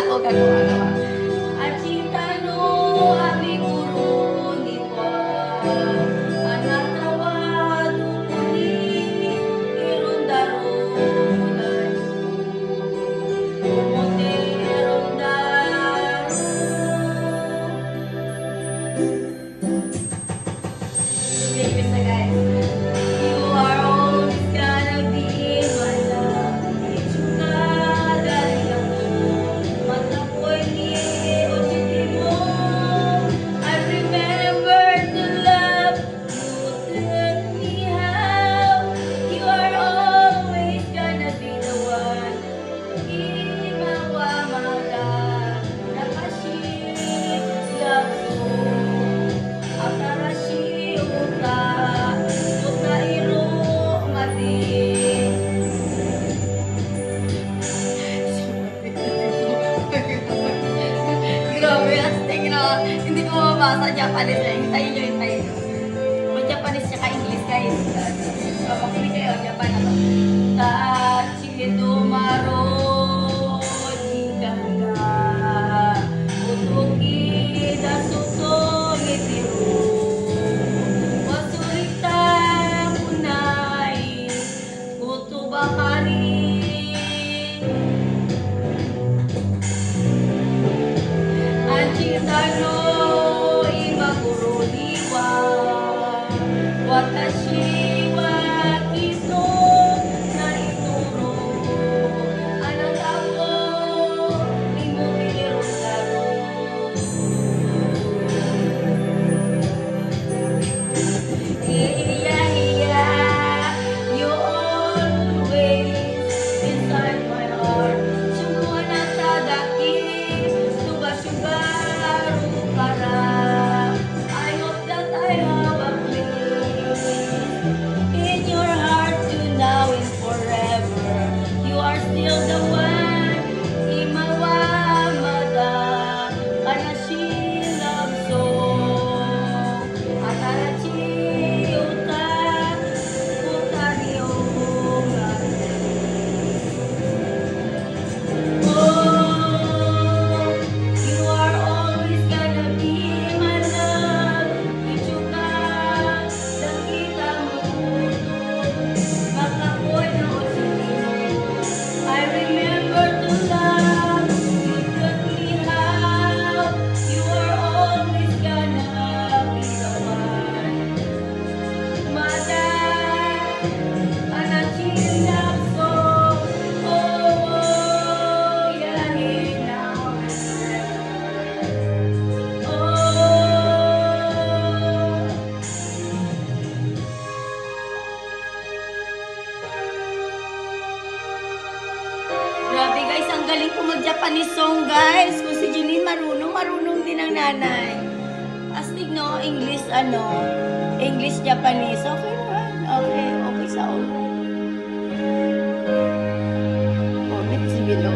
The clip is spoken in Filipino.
Ako gagawa. Achita no amiguro ni wa anatawa dukuni irundaro umote irundaro. Okay, guys. You are always gonna be my love. Itsuka dahil ako matapoy ni ojiti mo. I remember the love you taught me how. You are always gonna be the one. Imawamada nakashi yaku. Atarashi uta Utairu mati. Grabe, astig na. Hindi ko mabasa Japanese eh. Hintayin nyo, hintayin nyo. May Japanese tsaka English guys. Makinig kayo, Japan na to. Tachido maro jiganga Utuki dasuto ngitiru Wasurita kunai Utubakari Achita no imaguro ni wa Watashi wa kito na ituro Anak ako imumiliro laro Iya, iya, you always inside my heart. Semua natadaki, suga-sugaru para. I hope that I have a place in your heart to now and forever. You are still the one, imawamada, kanashi love song. Atarachi uta, utari omongan. Oh, you are always gonna be my love. Itsuka, nakita mo makapoy na osino. I remember the love you taught me how. You are always gonna be the one. Mada, anachina ko. Oh, yahin now and forever. Oh. Grabe guys, ang galing po mag-Japanese song guys. Kung si Jeline marunong, marunong din ang nanay. Astig no, English English Japanese. Okay naman. Okay, okay sa all. Oh, si Bilo.